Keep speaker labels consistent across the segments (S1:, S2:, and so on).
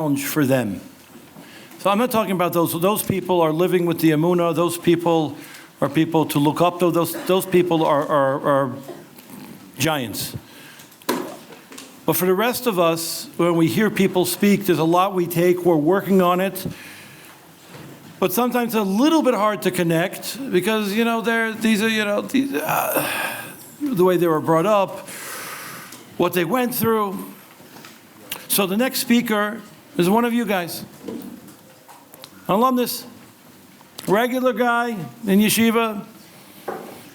S1: challenge for them. So I'm not talking about those. Those people are living with the Emunah. Those people are people to look up to. Those people are giants. But for the rest of us, when we hear people speak, there's a lot we take. We're working on it. But sometimes it's a little bit hard to connect because, the way they were brought up, what they went through. So the next speaker is one of you guys. An alumnus, regular guy in yeshiva,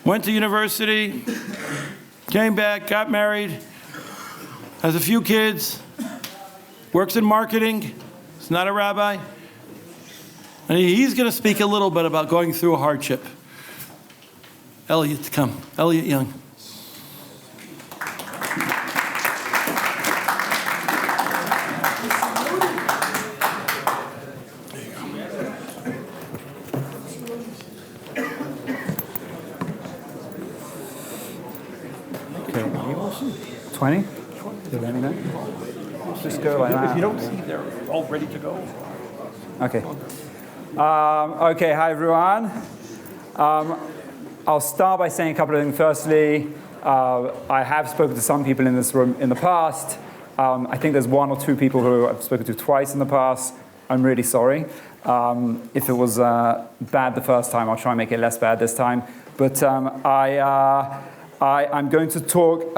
S1: went to university, came back, got married, has a few kids, works in marketing. He's not a rabbi. And he's going to speak a little bit about going through a hardship. Elliot, come. Elliot Young.
S2: Okay. 20? Let me know. Just go like that.
S1: If you don't see, they're all ready to go.
S2: Okay. Okay, hi everyone. I'll start by saying a couple of things. Firstly, I have spoken to some people in this room in the past. I think there's one or two people who I've spoken to twice in the past. I'm really sorry. If it was bad the first time, I'll try and make it less bad this time. But I'm going to talk,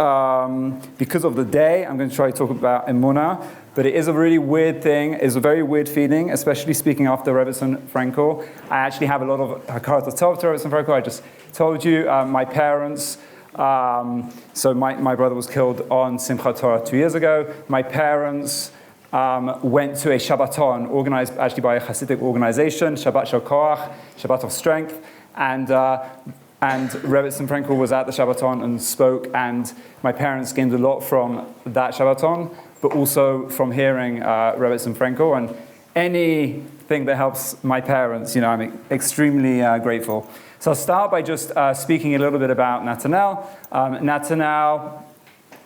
S2: because of the day, I'm going to try to talk about Emunah. But it is a really weird thing. It's a very weird feeling, especially speaking after Rebbetzin Frankel. I actually have a lot of hakarat tov to Rebbetzin Frankel. I just told you, my parents, so my brother was killed on Simchat Torah 2 years ago. My parents went to a Shabbaton organized actually by a Hasidic organization, Shabbat Shel Koach, Shabbat of Strength. And Rebbetzin Frankel was at the Shabbaton and spoke, and my parents gained a lot from that Shabbaton, but also from hearing Rebbetzin Frankel, and anything that helps my parents, I'm extremely grateful. So I'll start by just speaking a little bit about Natanel. Natanel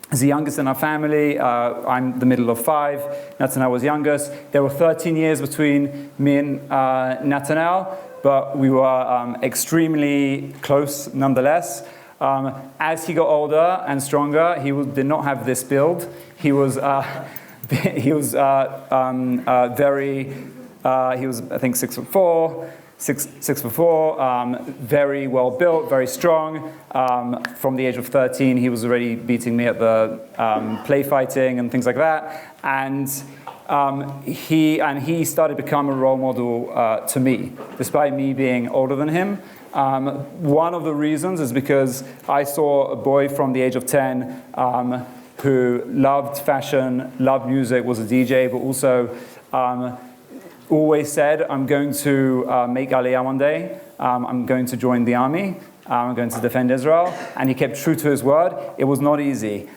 S2: is the youngest in our family. I'm the middle of 5. Natanel was youngest. There were 13 years between me and Natanel, but we were extremely close nonetheless. As he got older and stronger, he did not have this build. He was I think 6'4", 6'4", very well built, very strong. From the age of 13, he was already beating me at the play fighting and things like that. And he started to become a role model to me, despite me being older than him. One of the reasons is because I saw a boy from the age of 10 who loved fashion, loved music, was a DJ, but also always said, I'm going to make Aliyah one day. I'm going to join the army. I'm going to defend Israel. And he kept true to his word. It was not easy.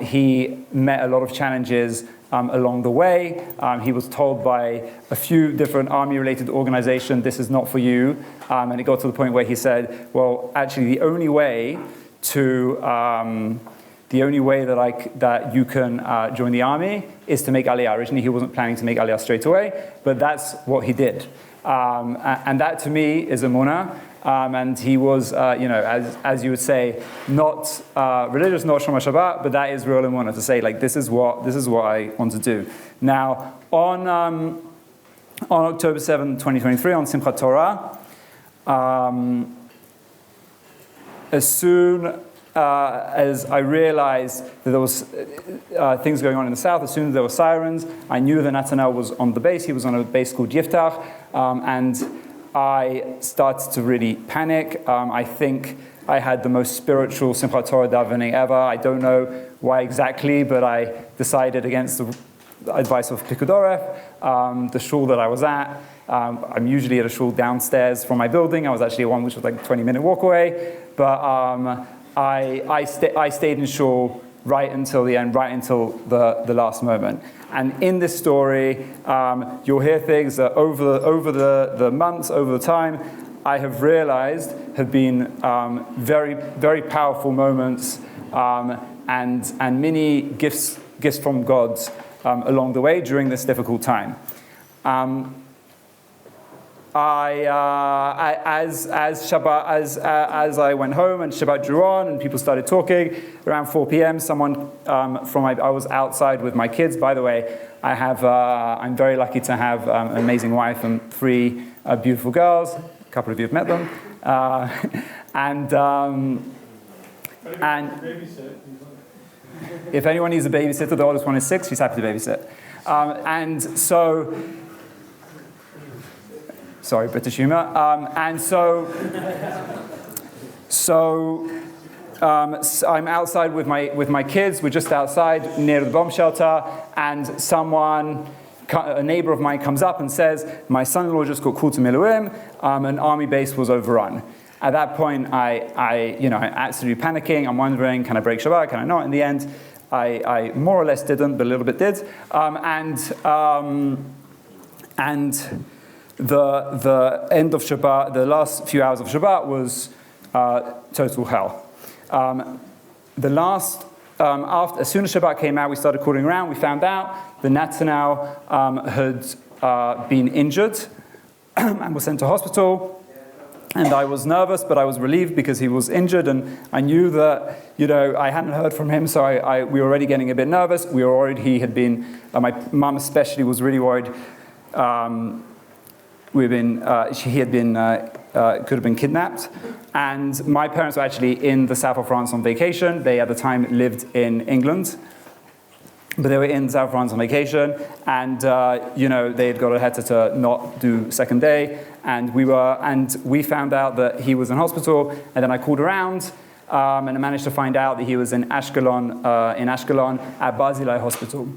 S2: He met a lot of challenges along the way. He was told by a few different army-related organizations, this is not for you. And it got to the point where he said, well, actually, the only way that you can join the army is to make Aliyah. Originally, he wasn't planning to make Aliyah straight away, but that's what he did. And that, to me, is Emunah. And he was, as you would say, not religious, not Shomer Shabbat, but that is real Emunah, to say, like, this is what I want to do. Now, on October 7, 2023, on Simchat Torah, as soon as I realized that there was things going on in the south, as soon as there were sirens, I knew that Natanel was on the base. He was on a base called Yiftach, and I started to really panic. I think I had the most spiritual Simchat Torah davening ever. I don't know why exactly, but I decided against the advice of Picud Oref, the shul that I was at. I'm usually at a shul downstairs from my building. I was actually at one which was like a 20-minute walk away. But I stayed in shul right until the end, right until the last moment. And in this story, you'll hear things that over the months, over the time, I have realized have been very, very powerful moments and many gifts from God along the way during this difficult time. As I went home and Shabbat drew on and people started talking, around 4 p.m., someone I was outside with my kids. By the way, I'm very lucky to have an amazing wife and 3 beautiful girls. A couple of you have met them. And if anyone needs a babysitter, the oldest one is 6. She's happy to babysit. Sorry, British humor. I'm outside with my kids. We're just outside near the bomb shelter, and a neighbor of mine comes up and says, "My son-in-law just got called to Miluim. An army base was overrun." At that point, I'm absolutely panicking. I'm wondering, can I break Shabbat? Can I not? In the end, I more or less didn't, but a little bit did. The end of Shabbat, the last few hours of Shabbat was total hell. As soon as Shabbat came out, we started calling around. We found out that Nathanael had been injured and was sent to hospital. And I was nervous, but I was relieved because he was injured, and I knew that, I hadn't heard from him, so we were already getting a bit nervous. We were worried he had been, my mum especially was really worried. He had been, could have been kidnapped. And my parents were actually in the south of France on vacation. They, at the time, lived in England. But they were in South France on vacation, and they had got a header to not do second day, and we found out that he was in hospital, and then I called around, and I managed to find out that he was in Ashkelon at Barzilai Hospital.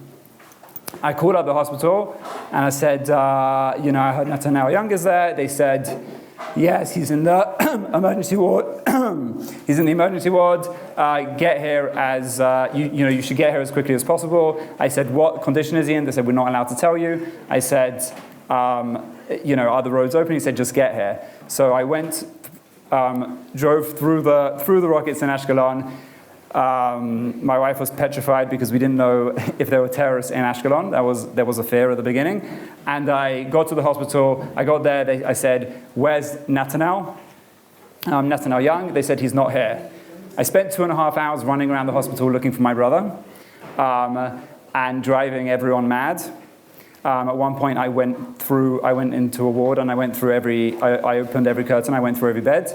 S2: I called up the hospital, and I said, I heard Nathanael Young is there. They said, yes, he's in the emergency ward. He's in the emergency ward. Get here as you should get here as quickly as possible. I said, what condition is he in? They said, we're not allowed to tell you. I said, are the roads open? He said, just get here. So I went, drove through the rockets in Ashkelon. My wife was petrified because we didn't know if there were terrorists in Ashkelon. There was a fear at the beginning. And I got to the hospital. I got there. I said, where's Nathanael? Nathanael Young. They said, he's not here. I spent 2.5 hours running around the hospital looking for my brother and driving everyone mad. At one point, I went into a ward and I opened every curtain. I went through every bed.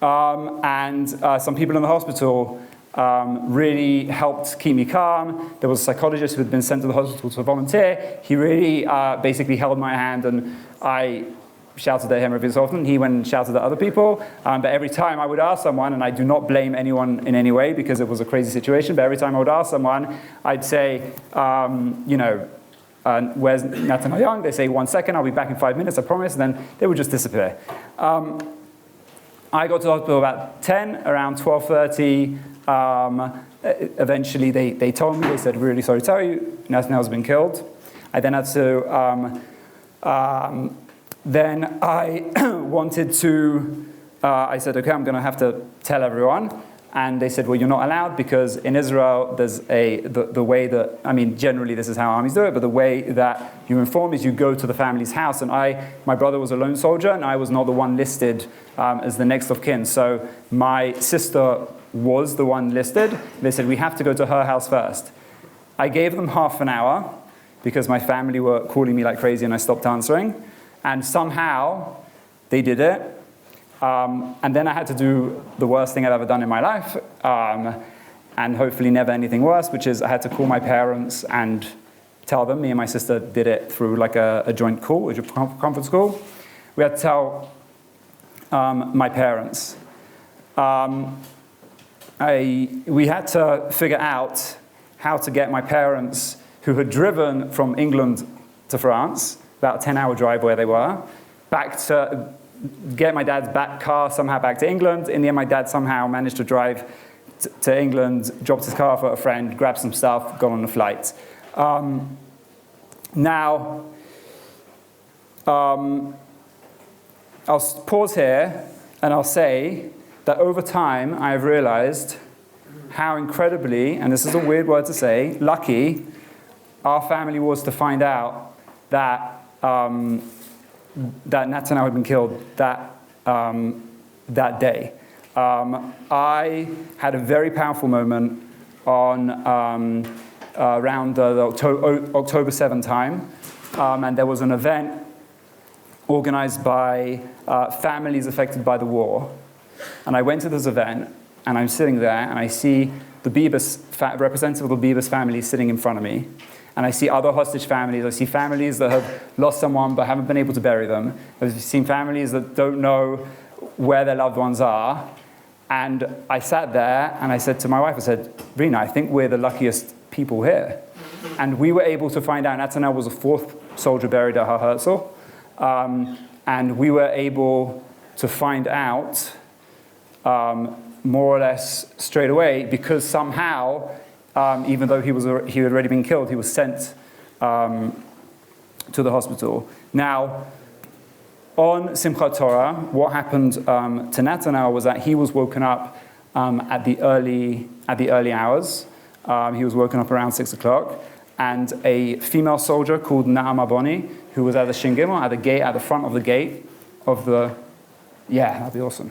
S2: And some people in the hospital really helped keep me calm. There was a psychologist who had been sent to the hospital to volunteer. He really basically held my hand, and I shouted at him every so often. He went and shouted at other people. But every time I would ask someone, and I do not blame anyone in any way because it was a crazy situation, but every time I would ask someone, I'd say, where's Nathanael Young? They say, 1 second, I'll be back in 5 minutes, I promise. And then they would just disappear. I got to the hospital about 10, around 12:30. Eventually, they told me, they said, we're really sorry to tell you, Nathanael's been killed. I then had to, then I wanted to, I said, okay, I'm going to have to tell everyone. And they said, well, you're not allowed because in Israel, there's the way that, generally this is how armies do it, but the way that you inform is you go to the family's house. And my brother was a lone soldier, and I was not the one listed as the next of kin. So my sister was the one listed. They said, we have to go to her house first. I gave them half an hour because my family were calling me like crazy and I stopped answering. And somehow they did it. And then I had to do the worst thing I've ever done in my life, and hopefully never anything worse, which is I had to call my parents and tell them. Me and my sister did it through like a joint call, a conference call. We had to tell my parents. We had to figure out how to get my parents, who had driven from England to France, about a 10-hour drive where they were, get my dad's car somehow back to England. In the end, my dad somehow managed to drive to England, dropped his car for a friend, grabbed some stuff, got on a flight. Now, I'll pause here and I'll say that over time, I have realized how incredibly, and this is a weird word to say, lucky our family was to find out that that Netanyahu had been killed that day. I had a very powerful moment on around the October 7 time, and there was an event organized by families affected by the war. And I went to this event, and I'm sitting there, and I see the Bibas, representative of the Bibas family sitting in front of me. And I see other hostage families. I see families that have lost someone but haven't been able to bury them. I've seen families that don't know where their loved ones are. And I sat there, and I said to my wife, I said, Rina, I think we're the luckiest people here. And we were able to find out Netanyahu was the 4th soldier buried at Har Herzl. And we were able to find out more or less straight away, because somehow, even though he had already been killed, he was sent to the hospital. Now, on Simchat Torah, what happened to Netanyahu was that he was woken up at the early hours. He was woken up around 6 o'clock, and a female soldier called Naama Boni, who was at the Shin Gimel, at the gate, at the front of the gate of the, yeah, that'd be awesome.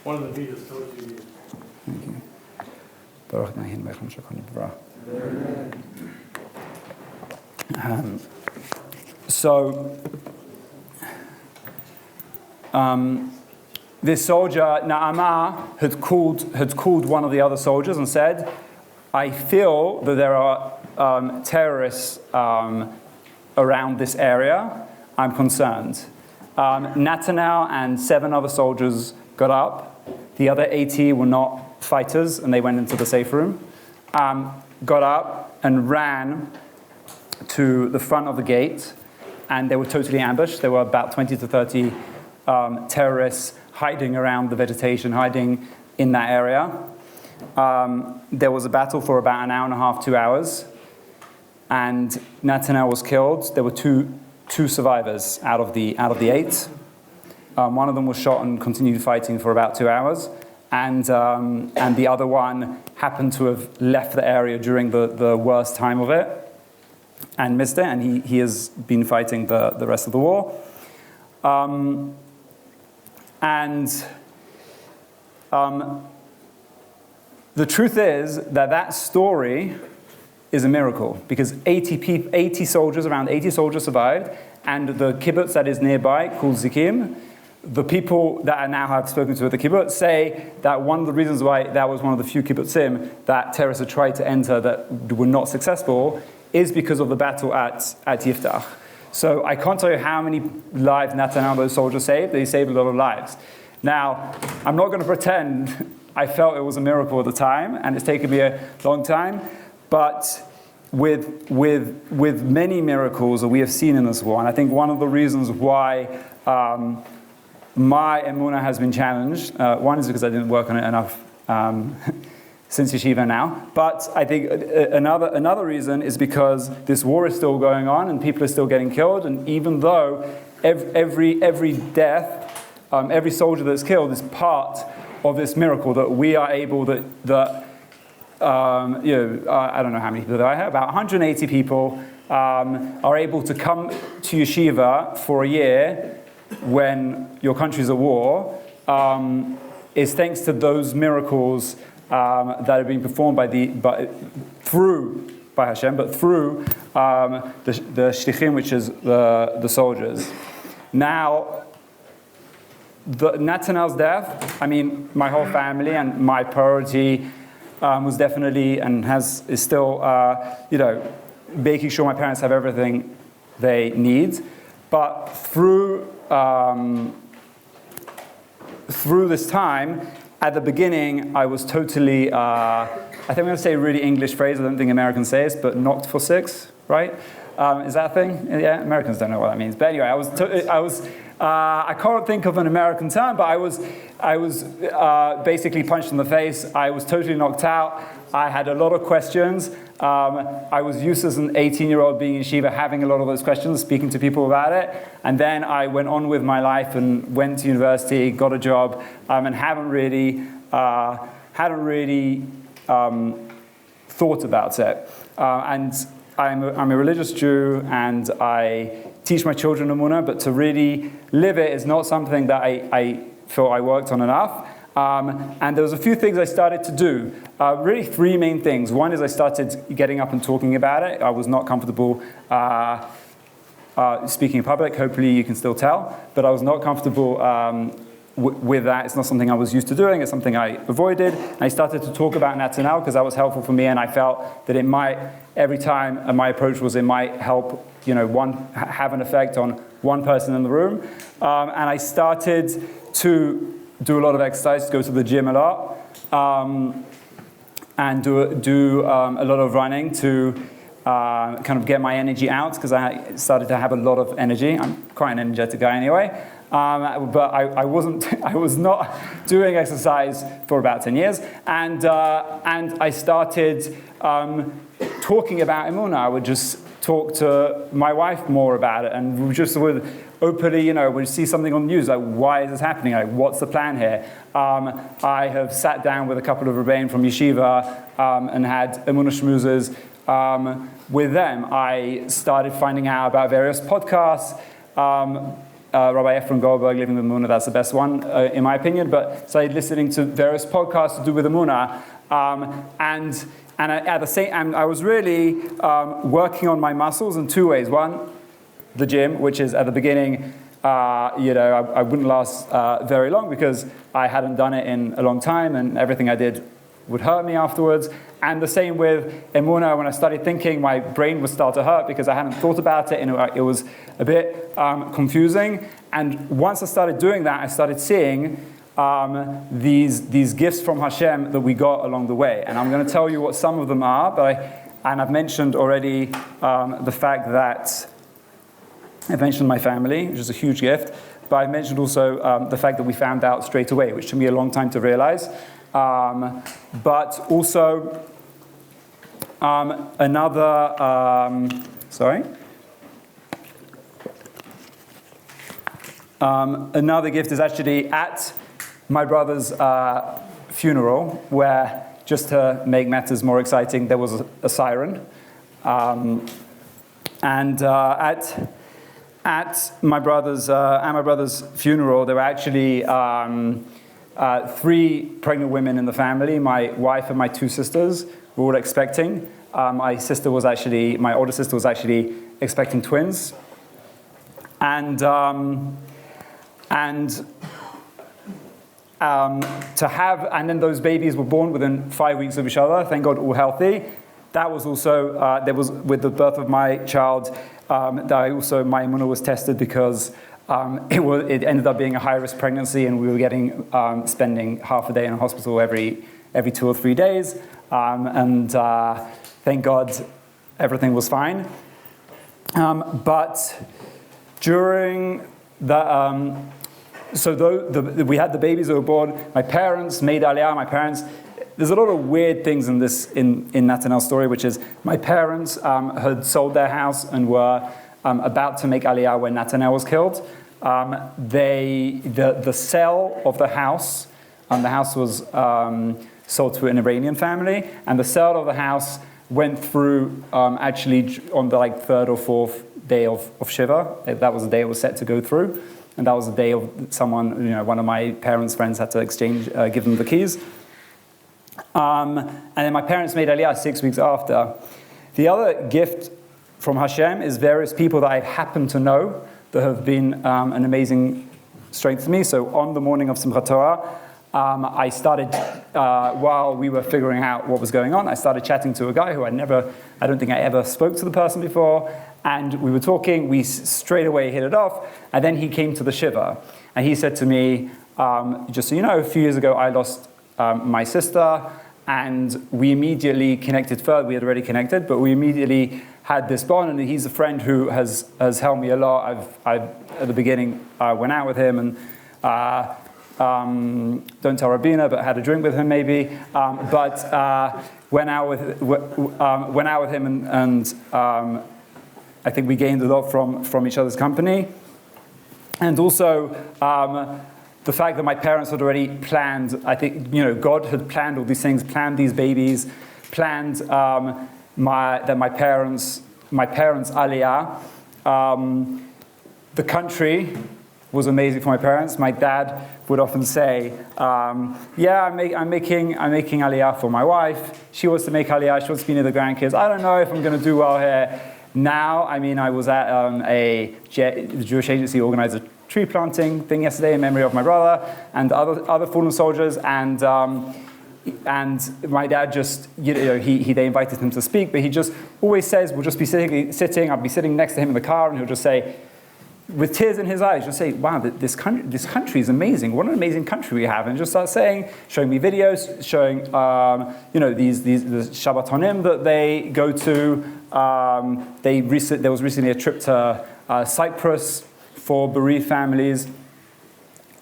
S1: One of the videos told you.
S2: Thank you. Baruch Nahin Mechem Shakoni B'Ra. So, this soldier, Naama, had called one of the other soldiers and said, I feel that there are terrorists around this area. I'm concerned. Netanyahu and 7 other soldiers got up. The other 80 were not fighters, and they went into the safe room. Got up and ran to the front of the gate, and they were totally ambushed. There were about 20 to 30 terrorists hiding around the vegetation, hiding in that area. There was a battle for about an hour and a half, 2 hours, and Netanyahu was killed. There were two survivors out of the 8. One of them was shot and continued fighting for about 2 hours, and the other one happened to have left the area during the worst time of it and missed it, and he has been fighting the rest of the war. The truth is that story is a miracle, because 80 soldiers, around 80 soldiers survived, and the kibbutz that is nearby, called Zikim, the people that I now have spoken to at the kibbutz say that one of the reasons why that was one of the few kibbutzim that terrorists had tried to enter that were not successful is because of the battle at Yiftach. So I can't tell you how many lives Netanyahu those soldiers saved. They saved a lot of lives. Now, I'm not going to pretend I felt it was a miracle at the time, and it's taken me a long time, but with many miracles that we have seen in this war, and I think one of the reasons why my Emunah has been challenged, one is because I didn't work on it enough since Yeshiva now, but I think another reason is because this war is still going on and people are still getting killed, and even though every death, every soldier that's killed is part of this miracle that we are able I don't know how many people there I have, about 180 people are able to come to Yeshiva for a year when your country's at war, is thanks to those miracles that are being performed through Hashem, but through the shlichim, which is the soldiers. Now, Netanyahu's death, I mean, my whole family and my priority was definitely and is still, making sure my parents have everything they need. But through this time, at the beginning, I was totally, I think I'm going to say a really English phrase, I don't think Americans say it, but knocked for six, right? Is that a thing? Yeah, Americans don't know what that means. But anyway, I can't think of an American term, but I was basically punched in the face. I was totally knocked out. I had a lot of questions. I was used as an 18-year-old being in yeshiva, having a lot of those questions, speaking to people about it. And then I went on with my life and went to university, got a job, and hadn't really thought about it. And I'm a religious Jew, and I teach my children Emunah, but to really live it is not something that I feel I worked on enough. And there was a few things I started to do. Really three main things. One is I started getting up and talking about it. I was not comfortable speaking in public. Hopefully you can still tell. But I was not comfortable with that. It's not something I was used to doing. It's something I avoided. And I started to talk about Netanel because that was helpful for me, and I felt that it might, every time my approach was, it might help, have an effect on one person in the room. And I started to do a lot of exercise, go to the gym a lot, and do a lot of running to kind of get my energy out, because I started to have a lot of energy. I'm quite an energetic guy anyway. But I was not doing exercise for about 10 years, and I started talking about Emunah. I would just talk to my wife more about it, and we just would openly, we'd see something on the news, like, why is this happening? Like, what's the plan here? I have sat down with a couple of Rebbeim from Yeshiva and had Emunah schmoozes with them. I started finding out about various podcasts. Rabbi Ephraim Goldberg, Living with Emunah, that's the best one, in my opinion, but started listening to various podcasts to do with Emunah, and at the same time, I was really working on my muscles in two ways. One, the gym, which is at the beginning, I wouldn't last very long because I hadn't done it in a long time, and everything I did would hurt me afterwards. And the same with Emunah. When I started thinking, my brain would start to hurt because I hadn't thought about it, and it was a bit confusing. And once I started doing that, I started seeing these gifts from Hashem that we got along the way. And I'm going to tell you what some of them are. And I've mentioned already the fact that I've mentioned my family, which is a huge gift. But I've mentioned also the fact that we found out straight away, which took me a long time to realize. But also another gift is actually at my brother's funeral, where, just to make matters more exciting, there was a siren. At my brother's funeral, there were actually 3 pregnant women in the family. My wife and my 2 sisters were all expecting. My older sister was actually expecting twins. And then those babies were born within 5 weeks of each other, thank God, all healthy. That was also, there was, with the birth of my child, my Emunah was tested because it ended up being a high-risk pregnancy, and we were spending half a day in a hospital every 2 or 3 days. Thank God, everything was fine. But during the, we had the babies that were born. My parents made Aliyah. There's a lot of weird things in Natanel's story, which is my parents had sold their house and were about to make Aliyah when Natanel was killed. The sale of the house was sold to an Iranian family, and the sale of the house went through actually on the 3rd or 4th day of Shiva. That was the day it was set to go through, and that was the day of someone, one of my parents' friends had to give them the keys. And then my parents made Aliyah 6 weeks after. The other gift from Hashem is various people that I happen to know that have been an amazing strength to me. So on the morning of Simchat Torah, I started, while we were figuring out what was going on, I started chatting to a guy who I don't think I ever spoke to the person before. And we were talking, we straight away hit it off. And then he came to the Shiva. And he said to me, just so you know, a few years ago I lost my sister, and we immediately connected further. We had already connected, but we immediately had this bond, and he's a friend who has helped me a lot. At the beginning, I went out with him, and don't tell Rabina, but had a drink with him maybe. Went out with him, and I think we gained a lot from each other's company, and also. The fact that my parents had already planned, I think, God had planned all these things, planned these babies, planned my parents' aliyah. The country was amazing for my parents. My dad would often say, yeah, I'm making aliyah for my wife. She wants to make aliyah. She wants to be near the grandkids. I don't know if I'm going to do well here. Now, I mean, I was at the Jewish agency organized a tree planting thing yesterday in memory of my brother and other fallen soldiers. And my dad just, they invited him to speak, but he just always says, we'll just be sitting, I'll be sitting next to him in the car, and he'll just say, with tears in his eyes, just say, wow, this country is amazing. What an amazing country we have. And just start showing me videos, showing, the Shabbatonim that they go to. There was recently a trip to Cyprus for bereaved families.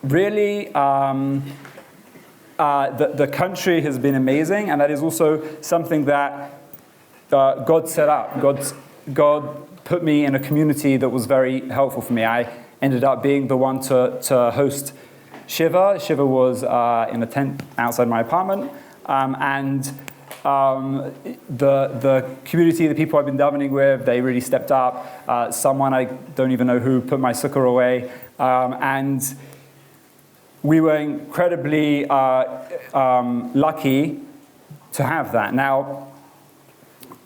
S2: Really, the country has been amazing, and that is also something that God set up. God put me in a community that was very helpful for me. I ended up being the one to host Shiva. Shiva was in a tent outside my apartment, and the community, the people I've been davening with, they really stepped up. Someone I don't even know who put my sukkah away, and we were incredibly lucky to have that. Now,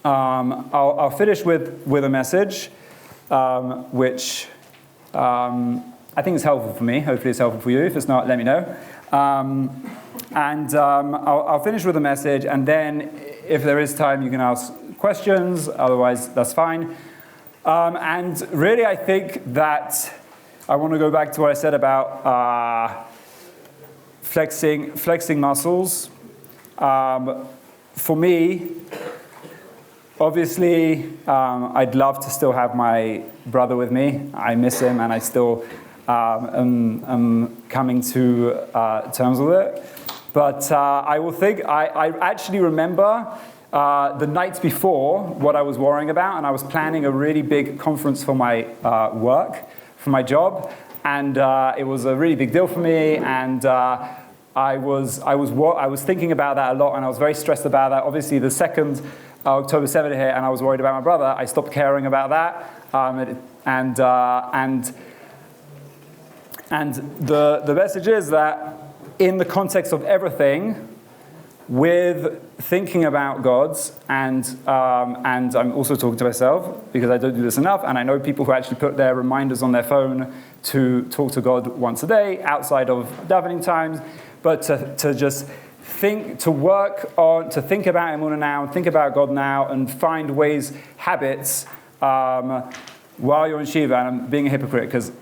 S2: I'll finish with a message, which I think is helpful for me. Hopefully it's helpful for you. If it's not, let me know. I'll finish with a message, and then if there is time, you can ask questions. Otherwise, that's fine. And really, I think that I want to go back to what I said about flexing muscles. For me, obviously, I'd love to still have my brother with me. I miss him, and I still am coming to terms with it. But I actually remember the nights before what I was worrying about, and I was planning a really big conference for my work, for my job, and it was a really big deal for me, and I was thinking about that a lot, and I was very stressed about that. Obviously, the second October 7th hit, and I was worried about my brother. I stopped caring about that, and the message is that in the context of everything, with thinking about God's, and I'm also talking to myself because I don't do this enough, and I know people who actually put their reminders on their phone to talk to God once a day outside of davening times, but to just think, to work on, to think about Emunah now, and think about God now, and find ways, habits, while you're in Shiva, and I'm being a hypocrite because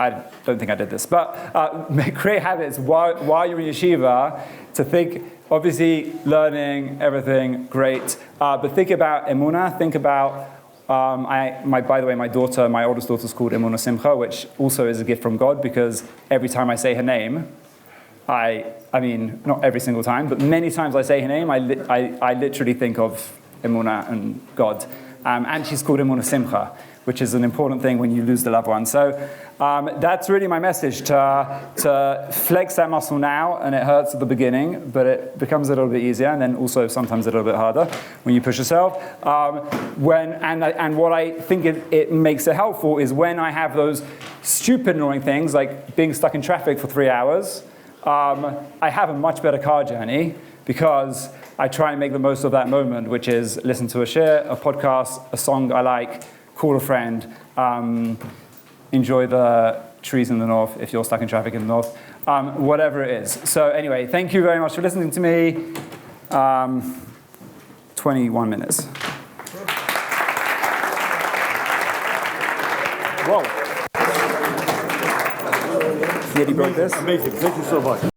S2: I don't think I did this, but create habits while you're in yeshiva to think, obviously learning everything, great, but think about Emunah, think about, by the way, my oldest daughter's called Emunah Simcha, which also is a gift from God, because every time I say her name, I mean, not every single time, but many times I say her name, I literally think of Emunah and God. And she's called Emunah Simcha, which is an important thing when you lose the loved one. So that's really my message, to flex that muscle now, and it hurts at the beginning, but it becomes a little bit easier, and then also sometimes a little bit harder when you push yourself. And what I think it makes it helpful is when I have those stupid annoying things, like being stuck in traffic for 3 hours, I have a much better car journey because I try and make the most of that moment, which is listen to a shir, a podcast, a song I like, call a friend, enjoy the trees in the north if you're stuck in traffic in the north, whatever it is. So anyway, thank you very much for listening to me. 21 minutes.
S3: Whoa.
S2: See, he broke this?
S3: Amazing. Thank you so much.